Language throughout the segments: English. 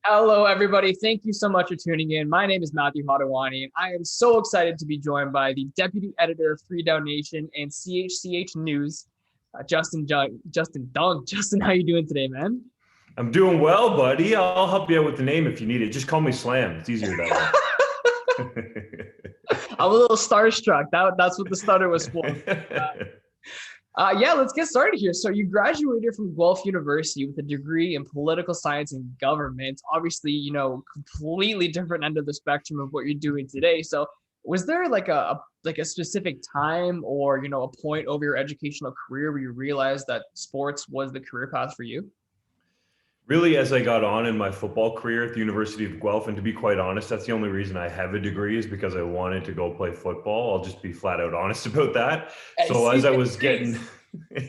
Hello, everybody. Thank you so much for tuning in. My name is Matthew Hadawani, and I am so excited to be joined by the Deputy Editor of 3DownNation and CHCH News, Justin Dunk. Justin, how you doing today, man? I'm doing well, buddy. I'll help you out with the name if you need it. Just call me Slam. It's easier that way. I'm a little starstruck. That's what the stutter was for. Yeah, let's get started here. So you graduated from Guelph University with a degree in political science and government. Obviously, completely different end of the spectrum of what you're doing today. So was there like a specific time or a point over your educational career where you realized that sports was the career path for you? Really, as I got on in my football career at the University of Guelph, and to be quite honest, that's the only reason I have a degree is because I wanted to go play football. I'll just be flat out honest about that. So as I was getting,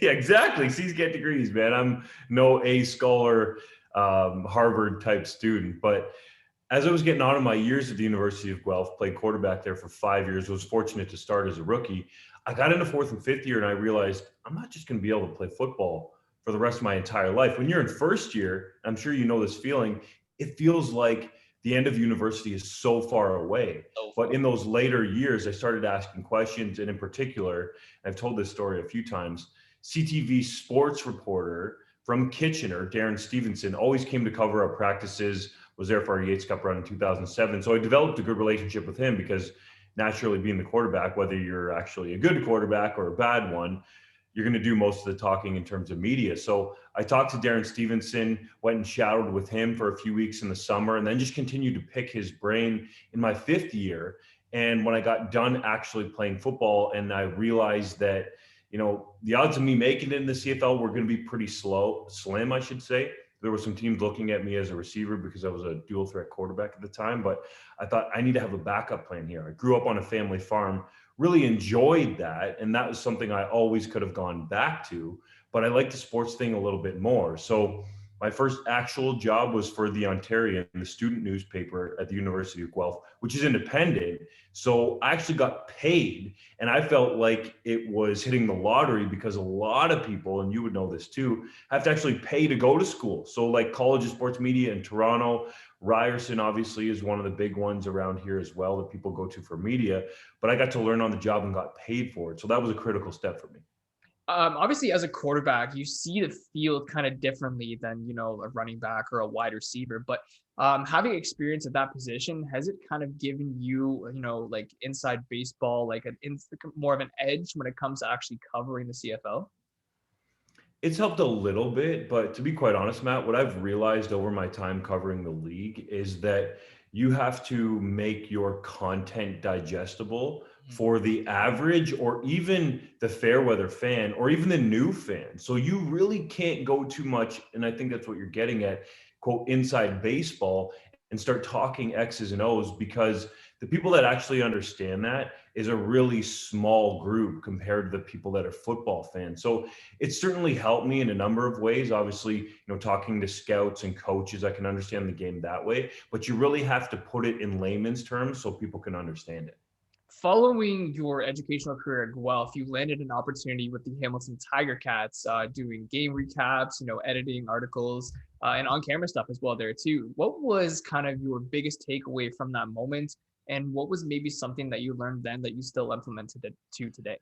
yeah, exactly. C's get degrees, man. I'm no A scholar, Harvard type student, but as I was getting on in my years at the University of Guelph, played quarterback there for 5 years, was fortunate to start as a rookie. I got into fourth and fifth year and I realized I'm not just going to be able to play football for the rest of my entire life. When you're in first year, I'm sure you know this feeling, it feels like the end of university is so far away. But in those later years, I started asking questions. And in particular, I've told this story a few times, CTV sports reporter from Kitchener, Darren Stevenson, always came to cover our practices, was there for our Yates Cup run in 2007. So I developed a good relationship with him because naturally being the quarterback, whether you're actually a good quarterback or a bad one, you're going to do most of the talking in terms of media. So I talked to Darren Stevenson, went and shadowed with him for a few weeks in the summer, and then just continued to pick his brain in my fifth year. And when I got done actually playing football and I realized that, the odds of me making it in the CFL were going to be pretty slim, I should say. There were some teams looking at me as a receiver because I was a dual threat quarterback at the time, but I thought I need to have a backup plan here. I grew up on a family farm, really enjoyed that. And that was something I always could have gone back to, but I like the sports thing a little bit more. So my first actual job was for the Ontarion, the student newspaper at the University of Guelph, which is independent. So I actually got paid and I felt like it was hitting the lottery because a lot of people, and you would know this too, have to actually pay to go to school. So like College of Sports Media in Toronto, Ryerson obviously is one of the big ones around here as well that people go to for media, but I got to learn on the job and got paid for it. So that was a critical step for me. Obviously, as a quarterback, you see the field kind of differently than a running back or a wide receiver. But having experience at that position, has it kind of given you, like inside baseball, like more of an edge when it comes to actually covering the CFL? It's helped a little bit, but to be quite honest, Matt, what I've realized over my time covering the league is that you have to make your content digestible for the average or even the fair weather fan or even the new fan. So you really can't go too much, and I think that's what you're getting at, quote, inside baseball and start talking X's and O's, because the people that actually understand that is a really small group compared to the people that are football fans. So it's certainly helped me in a number of ways. Obviously, talking to scouts and coaches, I can understand the game that way, but you really have to put it in layman's terms so people can understand it. Following your educational career at Guelph, you landed an opportunity with the Hamilton Tiger Cats, doing game recaps, editing articles, and on-camera stuff as well there too. What was kind of your biggest takeaway from that moment, and what was maybe something that you learned then that you still implemented it to today?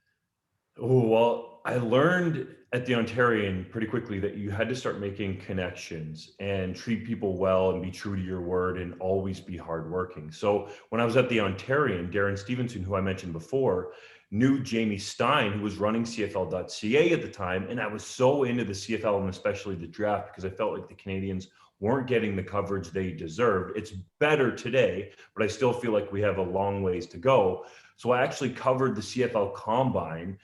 Oh, well, I learned at the Ontarian pretty quickly that you had to start making connections and treat people well and be true to your word and always be hardworking. So when I was at the Ontarian, Darren Stevenson, who I mentioned before, knew Jamie Stein, who was running CFL.ca at the time. And I was so into the CFL and especially the draft because I felt like the Canadians weren't getting the coverage they deserved. It's better today, but I still feel like we have a long ways to go. So I actually covered the CFL Combine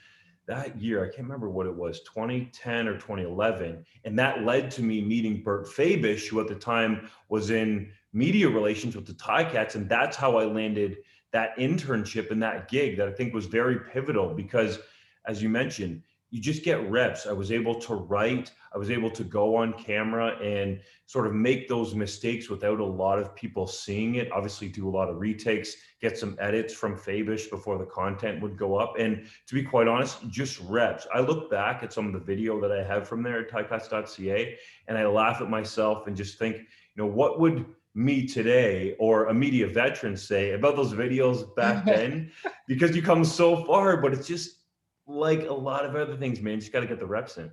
that year. I can't remember what it was, 2010 or 2011. And that led to me meeting Bert Fabish, who at the time was in media relations with the Ticats. And that's how I landed that internship and that gig that I think was very pivotal because, as you mentioned, you just get reps. I was able to write, I was able to go on camera and sort of make those mistakes without a lot of people seeing it. Obviously do a lot of retakes, get some edits from Fabish before the content would go up. And to be quite honest, just reps. I look back at some of the video that I have from there at ticats.ca and I laugh at myself and just think, what would me today or a media veteran say about those videos back then, because you come so far, but it's just like a lot of other things, man. You just got to get the reps in.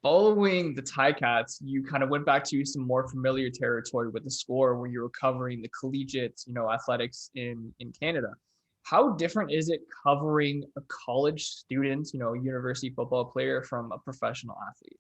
Following the Ticats, you kind of went back to some more familiar territory with the Score, where you were covering the collegiate, athletics in Canada. How different is it covering a college student, university football player from a professional athlete?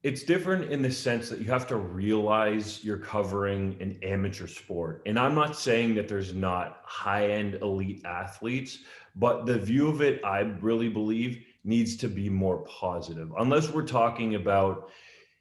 It's different in the sense that you have to realize you're covering an amateur sport. And I'm not saying that there's not high-end elite athletes, but the view of it, I really believe, needs to be more positive. Unless we're talking about,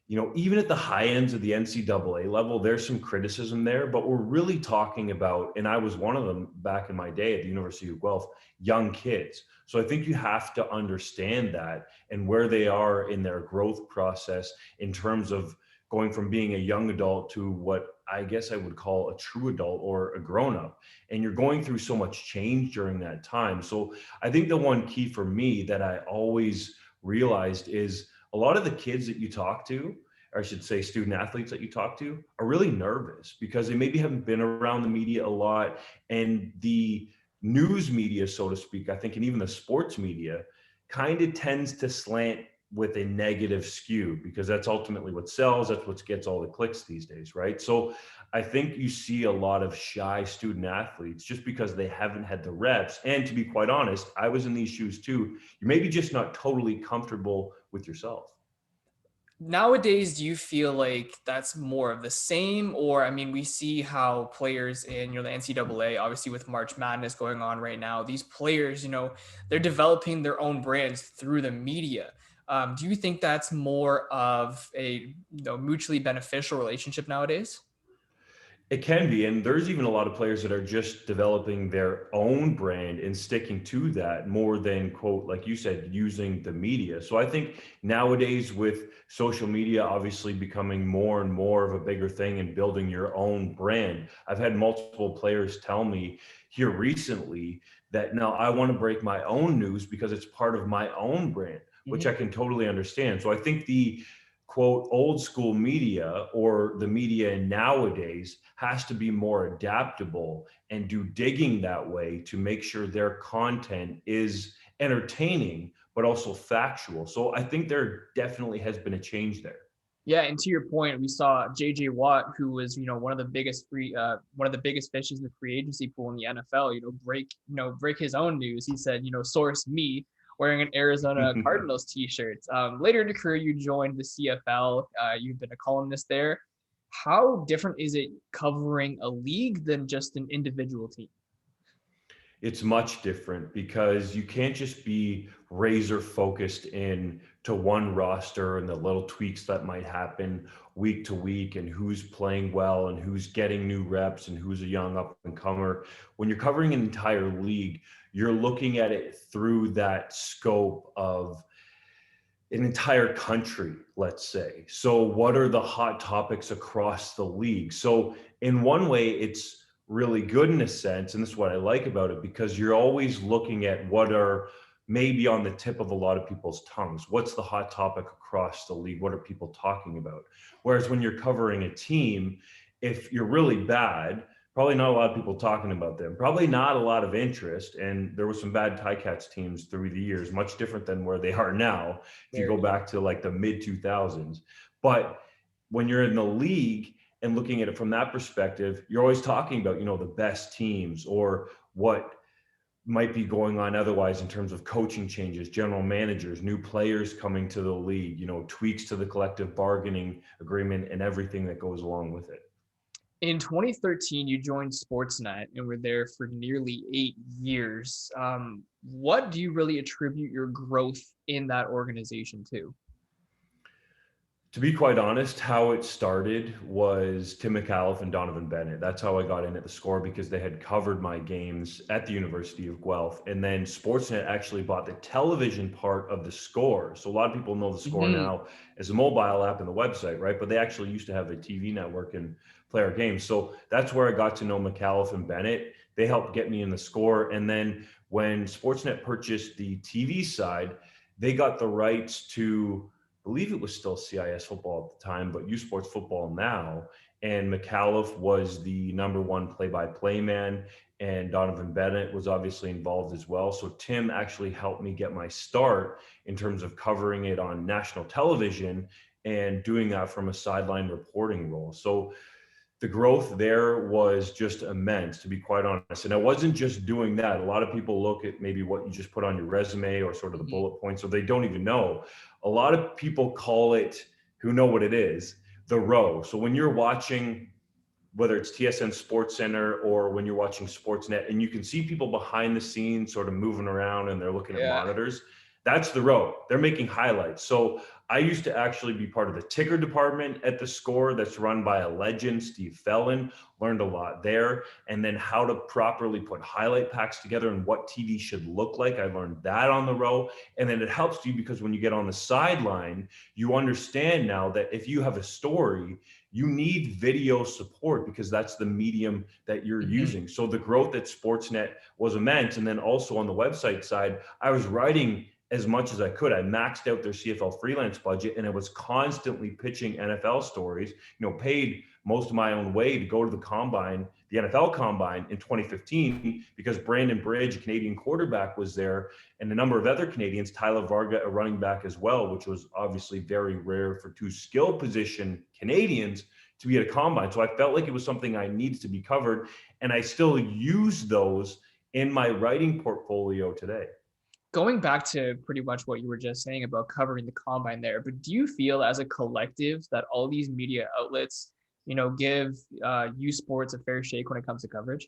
even at the high ends of the NCAA level, there's some criticism there, but we're really talking about, and I was one of them back in my day at the University of Guelph, young kids. So I think you have to understand that and where they are in their growth process in terms of going from being a young adult to what I guess I would call a true adult or a grown up. And you're going through so much change during that time. So I think the one key for me that I always realized is a lot of the kids that you talk to, or I should say student athletes that you talk to, are really nervous because they maybe haven't been around the media a lot, and the news media, so to speak, I think, and even the sports media kind of tends to slant with a negative skew because that's ultimately what sells. That's what gets all the clicks these days, right? So I think you see a lot of shy student athletes just because they haven't had the reps. And to be quite honest, I was in these shoes too. You're maybe just not totally comfortable with yourself. Nowadays, do you feel like that's more of the same? Or, I mean, we see how players in, the NCAA, obviously with March Madness going on right now, these players, they're developing their own brands through the media. Do you think that's more of a, mutually beneficial relationship nowadays? It can be, and there's even a lot of players that are just developing their own brand and sticking to that more than, quote, like you said, using the media. So I think nowadays with social media obviously becoming more and more of a bigger thing and building your own brand, I've had multiple players tell me here recently that now I want to break my own news because it's part of my own brand, which I can totally understand. So I think the quote old school media or the media nowadays has to be more adaptable and do digging that way to make sure their content is entertaining but also factual. So I think there definitely has been a change there. Yeah, and to your point, we saw J.J. Watt, who was one of the biggest fishes in the free agency pool in the NFL. Break his own news. He said, source me, wearing an Arizona Cardinals T-shirt. Later in your career, you joined the CFL. You've been a columnist there. How different is it covering a league than just an individual team? It's much different because you can't just be razor focused in to one roster and the little tweaks that might happen week to week and who's playing well and who's getting new reps and who's a young up and comer. When you're covering an entire league, you're looking at it through that scope of an entire country, let's say. So what are the hot topics across the league? So in one way, it's really good in a sense, and this is what I like about it, because you're always looking at what are maybe on the tip of a lot of people's tongues. What's the hot topic across the league? What are people talking about? Whereas when you're covering a team, if you're really bad, probably not a lot of people talking about them, probably not a lot of interest. And there were some bad Ticats teams through the years, much different than where they are now, if you go back to like the mid 2000s. But when you're in the league and looking at it from that perspective, you're always talking about, the best teams or what might be going on otherwise in terms of coaching changes, general managers, new players coming to the league, tweaks to the collective bargaining agreement and everything that goes along with it. In 2013, you joined Sportsnet and were there for nearly 8 years. What do you really attribute your growth in that organization to? To be quite honest, how it started was Tim McAuliffe and Donovan Bennett. That's how I got in at the Score, because they had covered my games at the University of Guelph. And then Sportsnet actually bought the television part of the Score. So a lot of people know the Score now as a mobile app and the website, right? But they actually used to have a TV network and play our games. So that's where I got to know McAuliffe and Bennett. They helped get me in the Score. And then when Sportsnet purchased the TV side, they got the rights to believe it was still CIS football at the time, but U Sports football now. And McAuliffe was the #1 play-by-play man, and Donovan Bennett was obviously involved as well. So Tim actually helped me get my start in terms of covering it on national television and doing that from a sideline reporting role. So the growth there was just immense, to be quite honest. And I wasn't just doing that. A lot of people look at maybe what you just put on your resume or sort of the bullet points, so they don't even know. A lot of people call it, who know what it is, the row. So when you're watching, whether it's TSN Sports Center or when you're watching Sportsnet, and you can see people behind the scenes sort of moving around and they're looking at monitors, that's the row. They're making highlights. So I used to actually be part of the ticker department at the Score that's run by a legend, Steve Fellon. Learned a lot there. And then how to properly put highlight packs together and what TV should look like. I learned that on the row. And then it helps you because when you get on the sideline, you understand now that if you have a story, you need video support because that's the medium that you're using. So the growth at Sportsnet was immense. And then also on the website side, I was writing as much as I could. I maxed out their CFL freelance budget, and I was constantly pitching NFL stories, paid most of my own way to go to the combine, the NFL combine in 2015, because Brandon Bridge, a Canadian quarterback, was there, and a number of other Canadians, Tyler Varga, a running back as well, which was obviously very rare for two skill position Canadians to be at a combine. So I felt like it was something I needed to be covered, and I still use those in my writing portfolio today. Going back to pretty much what you were just saying about covering the combine there, but do you feel as a collective that all these media outlets, give U Sports a fair shake when it comes to coverage?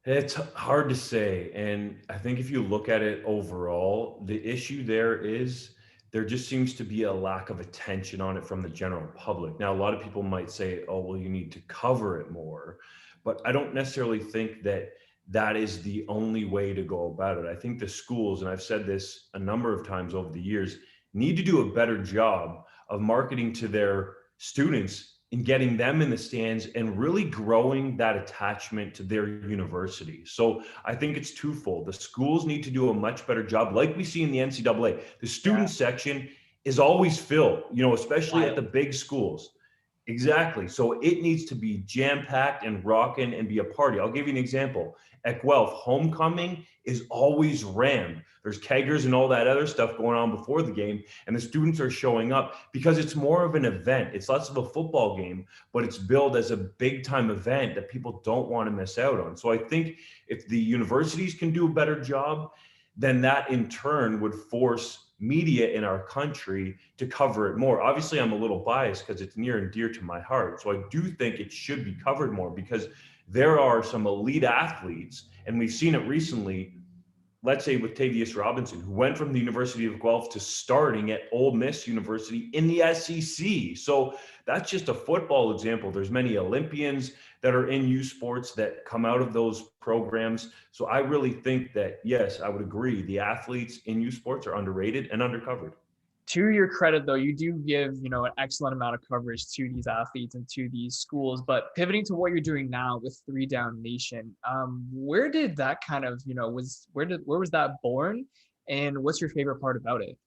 It's hard to say. And I think if you look at it overall, the issue there just seems to be a lack of attention on it from the general public. Now, a lot of people might say, oh, well, you need to cover it more. But I don't necessarily think that is the only way to go about it. I think the schools, and I've said this a number of times over the years, need to do a better job of marketing to their students and getting them in the stands and really growing that attachment to their university. So I think it's twofold. The schools need to do a much better job, like we see in the NCAA. The student section is always filled, especially at the big schools. Exactly. So it needs to be jam-packed and rocking and be a party. I'll give you an example. At Guelph, homecoming is always rammed. There's keggers and all that other stuff going on before the game, and the students are showing up because it's more of an event. It's less of a football game, but it's billed as a big-time event that people don't want to miss out on. So I think if the universities can do a better job, then that in turn would force media in our country to cover it more. Obviously, I'm a little biased because it's near and dear to my heart. So I do think it should be covered more because there are some elite athletes, and we've seen it recently, let's say with Tavius Robinson, who went from the University of Guelph to starting at Ole Miss University in the SEC. So that's just a football example. There's many Olympians that are in U Sports that come out of those programs. So I really think that, yes, I would agree. The athletes in U Sports are underrated and undercovered. To your credit, though, you do give, an excellent amount of coverage to these athletes and to these schools. But pivoting to what you're doing now with 3DownNation, where did that kind of, where was that born? And what's your favorite part about it?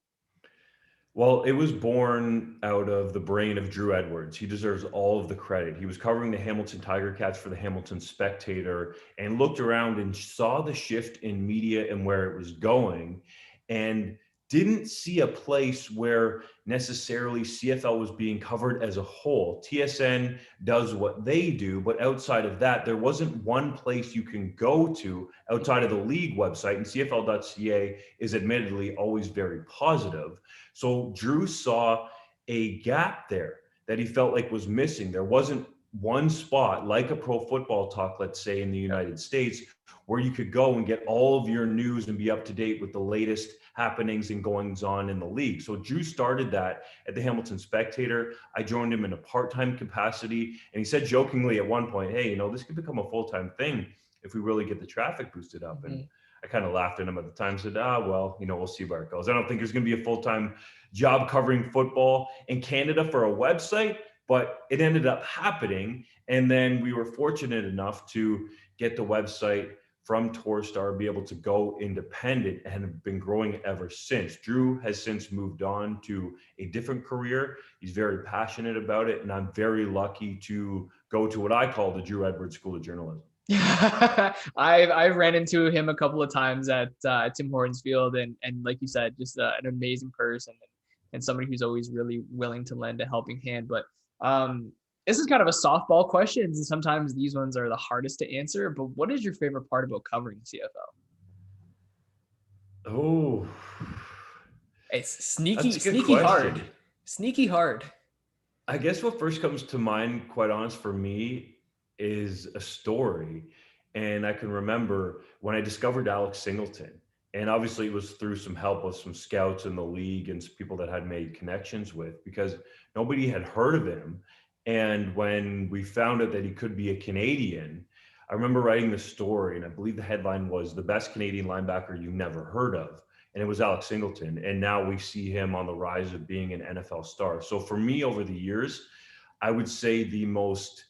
Well, it was born out of the brain of Drew Edwards. He deserves all of the credit. He was covering the Hamilton Tiger Cats for the Hamilton Spectator and looked around and saw the shift in media and where it was going, and didn't see a place where necessarily CFL was being covered as a whole. TSN does what they do, but outside of that, there wasn't one place you can go to outside of the league website, and CFL.ca is admittedly always very positive. So Drew saw a gap there that he felt like was missing. There wasn't one spot like a Pro Football Talk, let's say in the United States, where you could go and get all of your news and be up to date with the latest happenings and goings on in the league. So Drew started that at the Hamilton Spectator. I joined him in a part-time capacity, and he said jokingly at one point, hey, this could become a full-time thing if we really get the traffic boosted up. And I kind of laughed at him at the time, said, well, we'll see where it goes. I don't think there's going to be a full-time job covering football in Canada for a website, but it ended up happening. And then we were fortunate enough to get the website from Torstar, be able to go independent, and have been growing ever since. Drew has since moved on to a different career. He's very passionate about it, and I'm very lucky to go to what I call the Drew Edwards School of Journalism. I've ran into him a couple of times at Tim Hortons Field, and like you said, just an amazing person and somebody who's always really willing to lend a helping hand. But this is kind of a softball question, and sometimes these ones are the hardest to answer. But what is your favorite part about covering CFL? Oh, It's sneaky hard. Sneaky hard. I guess what first comes to mind, quite honest, for me is a story. And I can remember when I discovered Alex Singleton, and obviously it was through some help of some scouts in the league and some people that had made connections with, because nobody had heard of him. And when we found out that he could be a Canadian, I remember writing the story, and I believe the headline was "The Best Canadian Linebacker You Never Heard Of." And it was Alex Singleton. And now we see him on the rise of being an NFL star. So for me, over the years, I would say the most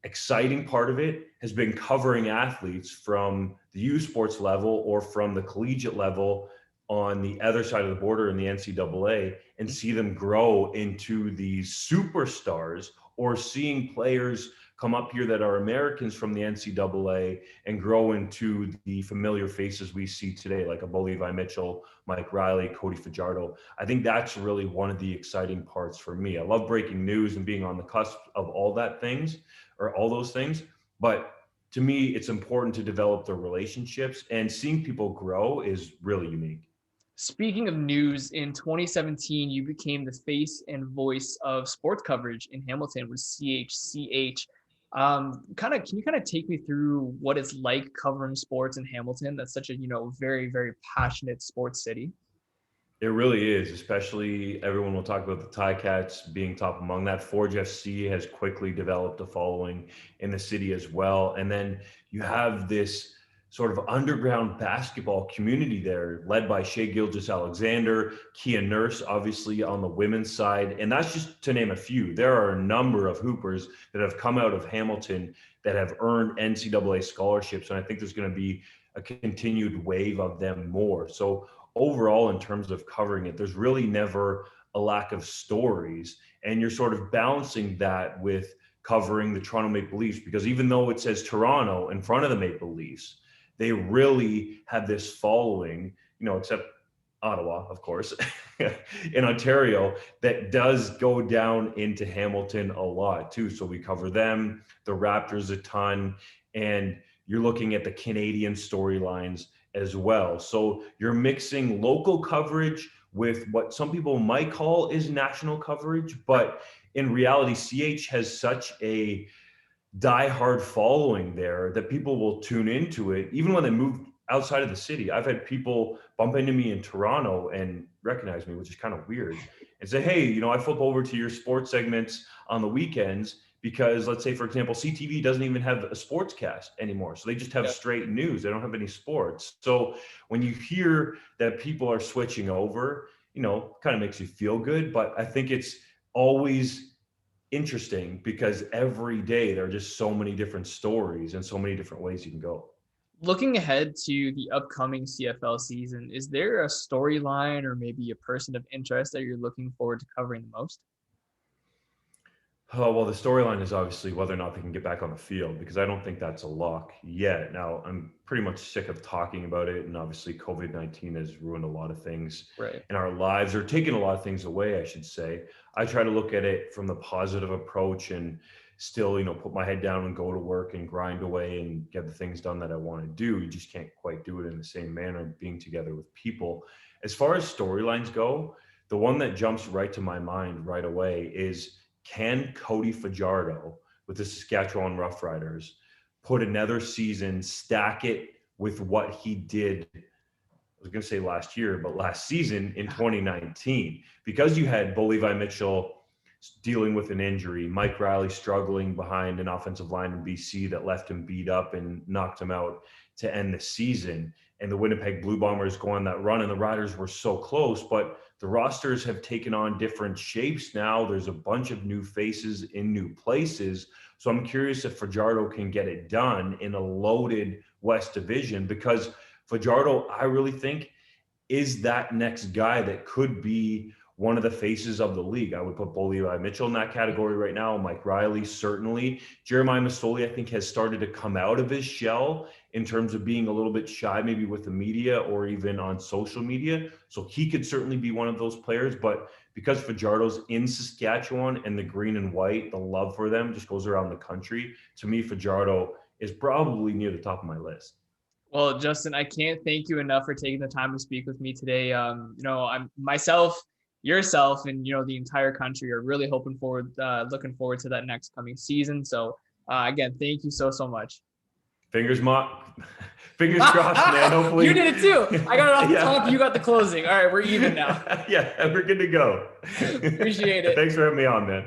exciting part of it has been covering athletes from the U Sports level or from the collegiate level on the other side of the border in the NCAA, and see them grow into these superstars, or seeing players come up here that are Americans from the NCAA and grow into the familiar faces we see today, like a Bo Levi Mitchell, Mike Riley, Cody Fajardo. I think that's really one of the exciting parts for me. I love breaking news and being on the cusp of all those things. But to me, it's important to develop the relationships, and seeing people grow is really unique. Speaking of news, in 2017, you became the face and voice of sports coverage in Hamilton with CHCH. Can you kind of take me through what it's like covering sports in Hamilton? That's such a, very, very passionate sports city. It really is, especially everyone will talk about the Ticats being top among that. Forge FC has quickly developed a following in the city as well. And then you have this sort of underground basketball community there, led by Shea Gilgeous-Alexander, Kia Nurse, obviously on the women's side. And that's just to name a few. There are a number of hoopers that have come out of Hamilton that have earned NCAA scholarships. And I think there's going to be a continued wave of them more. So overall, in terms of covering it, there's really never a lack of stories. And you're sort of balancing that with covering the Toronto Maple Leafs, because even though it says Toronto in front of the Maple Leafs, they really have this following, except Ottawa, of course, in Ontario, that does go down into Hamilton a lot too. So we cover them, the Raptors a ton, and you're looking at the Canadian storylines as well. So you're mixing local coverage with what some people might call is national coverage, but in reality, CH has such a diehard following there that people will tune into it even when they move outside of the city. I've had people bump into me in Toronto and recognize me, which is kind of weird, and say, hey, I flip over to your sports segments on the weekends because, let's say, for example, CTV doesn't even have a sports cast anymore. So they just have straight news. They don't have any sports. So when you hear that people are switching over, kind of makes you feel good. But I think it's always interesting because every day there are just so many different stories and so many different ways you can go. Looking ahead to the upcoming CFL season, is there a storyline or maybe a person of interest that you're looking forward to covering the most? Oh, well, the storyline is obviously whether or not they can get back on the field, because I don't think that's a lock yet. Now, I'm pretty much sick of talking about it. And obviously, COVID-19 has ruined a lot of things in our lives, or taken a lot of things away, I should say. I try to look at it from the positive approach and still, put my head down and go to work and grind away and get the things done that I want to do. You just can't quite do it in the same manner being together with people. As far as storylines go, the one that jumps right to my mind right away is, can Cody Fajardo with the Saskatchewan Roughriders put another season, stack it with what he did, I was going to say last year, but last season in 2019? Because you had Bo Levi Mitchell dealing with an injury, Mike Riley struggling behind an offensive line in BC that left him beat up and knocked him out to end the season, and the Winnipeg Blue Bombers go on that run, and the Riders were so close, but the rosters have taken on different shapes now. There's a bunch of new faces in new places. So I'm curious if Fajardo can get it done in a loaded West Division, because Fajardo, I really think, is that next guy that could be one of the faces of the league. I would put Bo Levi Mitchell in that category right now. Mike Riley, certainly. Jeremiah Masoli, I think, has started to come out of his shell in terms of being a little bit shy, maybe with the media or even on social media. So he could certainly be one of those players. But because Fajardo's in Saskatchewan and the green and white, the love for them just goes around the country. To me, Fajardo is probably near the top of my list. Well, Justin, I can't thank you enough for taking the time to speak with me today. I'm myself, yourself, and the entire country are really looking forward to that next coming season. So again, thank you so much. Fingers crossed, man. Hopefully you did it too. I got it off the top. You got the closing. All right, we're even now. Yeah, we're good to go. Appreciate it. Thanks for having me on, man.